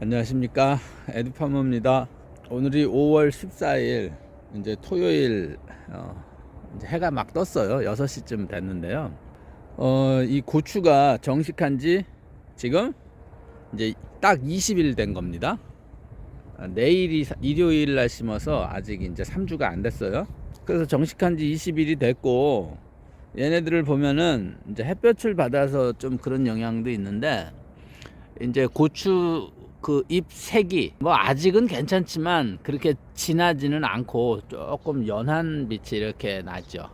안녕하십니까, 에듀파머입니다. 오늘이 5월 14일 이제 토요일, 이제 해가 막 떴어요. 6시쯤 됐는데요. 이 고추가 정식한 지 지금 이제 딱 20일 된 겁니다. 내일이 일요일 날 심어서 아직 이제 3주가 안 됐어요. 그래서 정식한 지 20일이 됐고, 얘네들을 보면은 이제 햇볕을 받아서 좀 그런 영향도 있는데, 이제 고추 그 잎 색이 뭐 아직은 괜찮지만 그렇게 진하지는 않고 조금 연한 빛이 이렇게 나죠.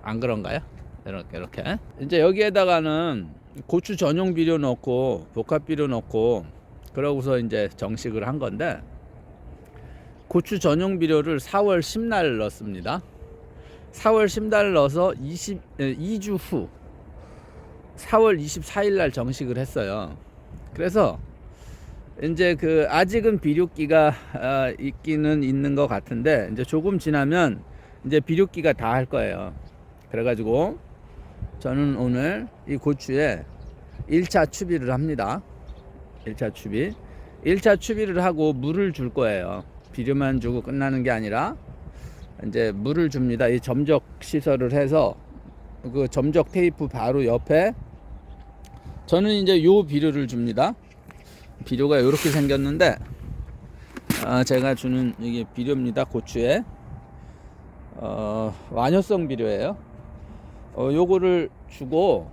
안 그런가요? 이렇게 이제 여기에다가는 고추 전용 비료 넣고 복합 비료 넣고 그러고서 이제 정식을 한 건데, 고추 전용 비료를 4월 10날 넣습니다. 4월 10날 넣어서 2주 후 4월 24일 날 정식을 했어요. 그래서 이제 그 아직은 비료기가 있기는 있는 것 같은데, 이제 조금 지나면 이제 비료기가 다 할 거예요. 그래가지고 저는 오늘 이 고추에 1차 추비를 합니다. 1차 추비. 1차 추비를 하고 물을 줄 거예요. 비료만 주고 끝나는 게 아니라 이제 물을 줍니다. 이 점적 시설을 해서 그 점적 테이프 바로 옆에 저는 이제 요 비료를 줍니다. 비료가 이렇게 생겼는데, 제가 주는 이게 비료입니다. 고추에 완효성 비료예요. 요거를 주고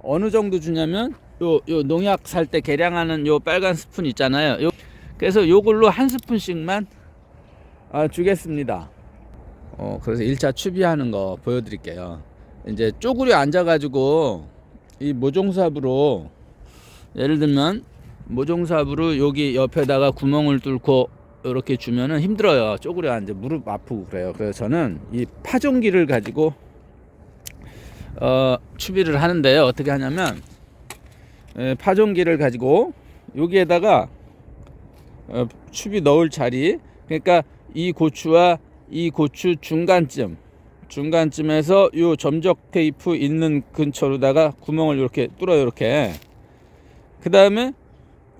어느 정도 주냐면 요 농약 살 때 계량하는 요 빨간 스푼 있잖아요. 그래서 요걸로 한 스푼씩만 주겠습니다. 그래서 1차 추비하는 거 보여드릴게요. 이제 쪼그려 앉아가지고 이 모종삽으로, 예를 들면 모종삽으로 여기 옆에다가 구멍을 뚫고 이렇게 주면은 힘들어요. 쪼그려 앉아 무릎 아프고 그래요. 그래서 저는 이 파종기를 가지고 추비를 하는데요. 어떻게 하냐면 파종기를 가지고 여기에다가 추비 넣을 자리, 그러니까 이 고추와 이 고추 중간쯤에서 요 점적 테이프 있는 근처로다가 구멍을 이렇게 뚫어요. 이렇게. 그 다음에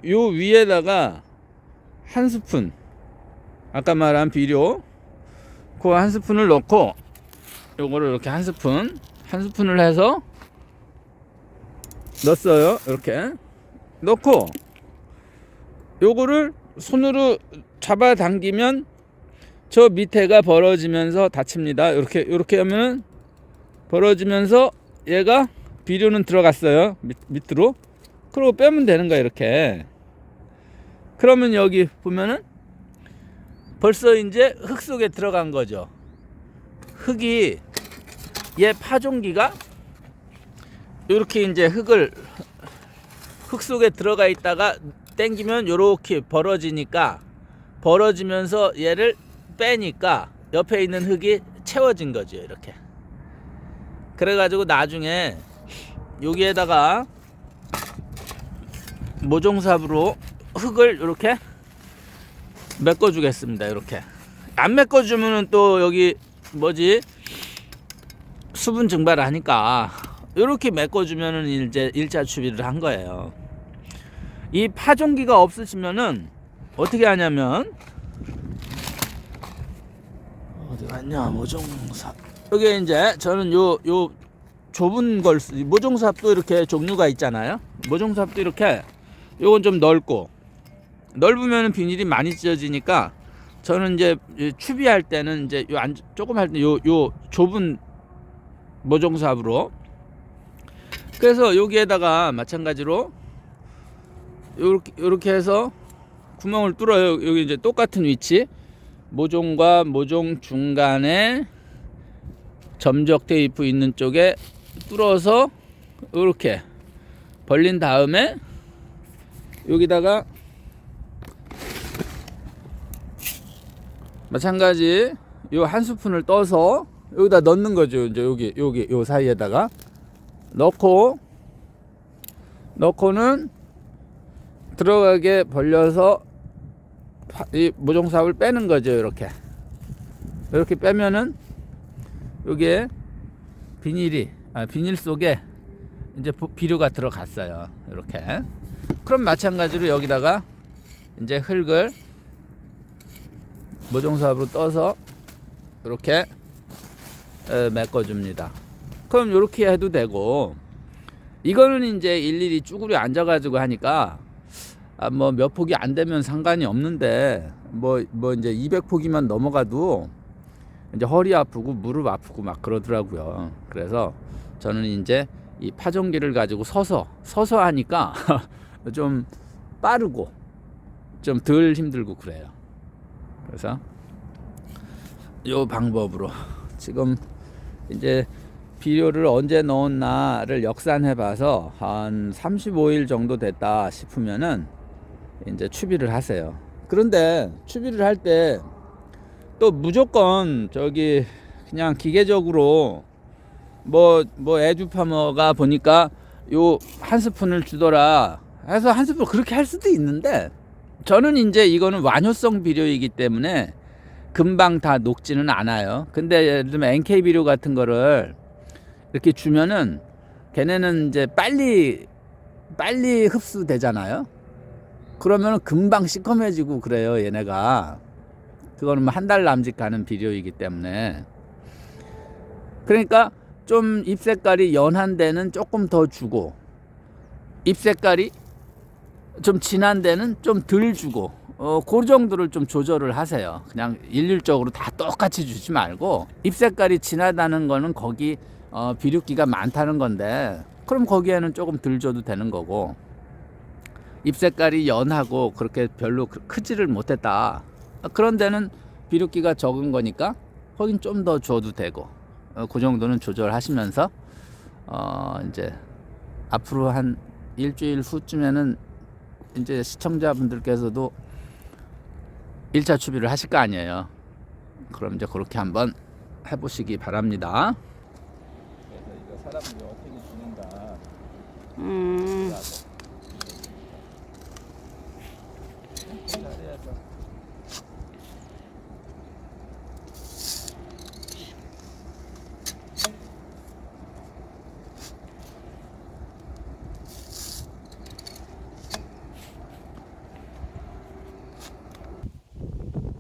요 위에다가 한 스푼, 아까 말한 비료 그 한 스푼을 넣고, 요거를 이렇게 한 스푼을 해서 넣었어요. 이렇게 넣고 요거를 손으로 잡아당기면 저 밑에가 벌어지면서 닫힙니다. 이렇게 하면 벌어지면서 얘가 비료는 들어갔어요. 밑으로. 그리고 빼면 되는 거야. 이렇게. 그러면 여기 보면은 벌써 이제 흙 속에 들어간 거죠. 흙이, 얘 파종기가 이렇게 이제 흙 속에 들어가 있다가 당기면 요렇게 벌어지면서 얘를 빼니까 옆에 있는 흙이 채워진 거죠. 이렇게. 그래가지고 나중에 여기에다가 모종삽으로 흙을 이렇게 메꿔주겠습니다. 이렇게 안 메꿔주면은 또 여기 수분 증발을 하니까 이렇게 메꿔주면은 이제 1차 추비를 한 거예요. 이 파종기가 없으시면은 어떻게 하냐면, 어디 갔냐, 모종삽. 여기 이제 저는 요 좁은 걸, 모종삽도 이렇게 종류가 있잖아요. 모종삽도 이렇게, 요건 좀 넓으면 비닐이 많이 찢어지니까 저는 이제 추비할 때는 이제 조금 할 때 요 좁은 모종삽으로, 그래서 여기에다가 마찬가지로 요렇게 해서 구멍을 뚫어요. 여기 이제 똑같은 위치, 모종과 모종 중간에 점적 테이프 있는 쪽에 뚫어서 이렇게 벌린 다음에 여기다가 마찬가지 요 한 스푼을 떠서 여기다 넣는 거죠. 이제 여기 요 사이에다가 넣고는 들어가게 벌려서 이 모종삽을 빼는 거죠. 이렇게 빼면은 여기에 비닐 속에 이제 비료가 들어갔어요. 이렇게. 그럼 마찬가지로 여기다가 이제 흙을 모종삽으로 떠서 이렇게 메꿔줍니다. 그럼 이렇게 해도 되고, 이거는 이제 일일이 쭈그려 앉아가지고 하니까 뭐 몇 폭이 안 되면 상관이 없는데, 뭐 이제 200폭이만 넘어가도 이제 허리 아프고 무릎 아프고 막 그러더라고요. 그래서 저는 이제 이 파종기를 가지고 서서 하니까 좀 빠르고 좀 덜 힘들고 그래요. 그래서 요 방법으로 지금 이제 비료를 언제 넣었나를 역산해 봐서 한 35일 정도 됐다 싶으면은 이제 추비를 하세요. 그런데 추비를 할 때 또 무조건 저기 그냥 기계적으로 뭐 에듀파머가 보니까 요 한 스푼을 주더라 해서 한 스푼 그렇게 할 수도 있는데, 저는 이제 이거는 완효성 비료이기 때문에 금방 다 녹지는 않아요. 근데 예를 들면 NK 비료 같은 거를 이렇게 주면은 걔네는 이제 빨리 흡수되잖아요. 그러면 금방 시커매지고 그래요, 얘네가. 그거는 한 달 남짓 가는 비료이기 때문에. 그러니까 좀 잎 색깔이 연한 데는 조금 더 주고, 잎 색깔이 좀 진한 데는 좀 덜 주고, 그 정도를 좀 조절을 하세요. 그냥 일률적으로 다 똑같이 주지 말고, 잎 색깔이 진하다는 거는 거기 비료기가 많다는 건데, 그럼 거기에는 조금 덜 줘도 되는 거고, 잎 색깔이 연하고 그렇게 별로 크지를 못했다, 그런 데는 비료기가 적은 거니까 거긴 좀 더 줘도 되고, 그 정도는 조절하시면서 이제 앞으로 한 일주일 후쯤에는 이제 시청자분들께서도 1차 추비를 하실 거 아니에요. 그럼 이제 그렇게 한번 해보시기 바랍니다. 그래서 이거 사람들이 어떻게 주는가.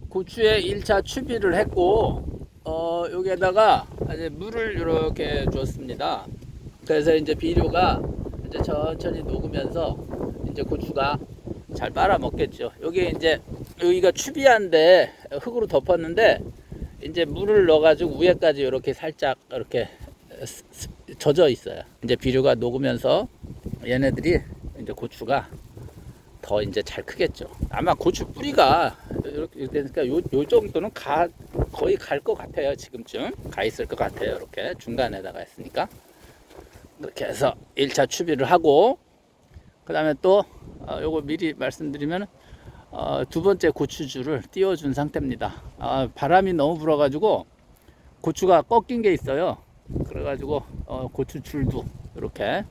고추에 1차 추비를 했고, 여기에다가 이제 물을 이렇게 줬습니다. 그래서 이제 비료가 이제 천천히 녹으면서 이제 고추가 잘 빨아 먹겠죠. 여기 이제 여기가 추비한데 흙으로 덮었는데, 이제 물을 넣어가지고 위에까지 이렇게 살짝 이렇게 젖어 있어요. 이제 비료가 녹으면서 얘네들이 이제 고추가 더 이제 잘 크겠죠. 아마 고추 뿌리가 이렇게 되니까 요 정도는 거의 갈 것 같아요. 지금쯤 가 있을 것 같아요. 이렇게 중간에다가 했으니까. 이렇게 해서 1차 추비를 하고, 그 다음에 또 요거 미리 말씀드리면 두 번째 고추줄을 띄워준 상태입니다. 바람이 너무 불어가지고 고추가 꺾인 게 있어요. 그래가지고 고추줄도 이렇게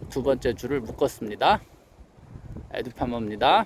두 번째 줄을 묶었습니다. 에듀파머입니다.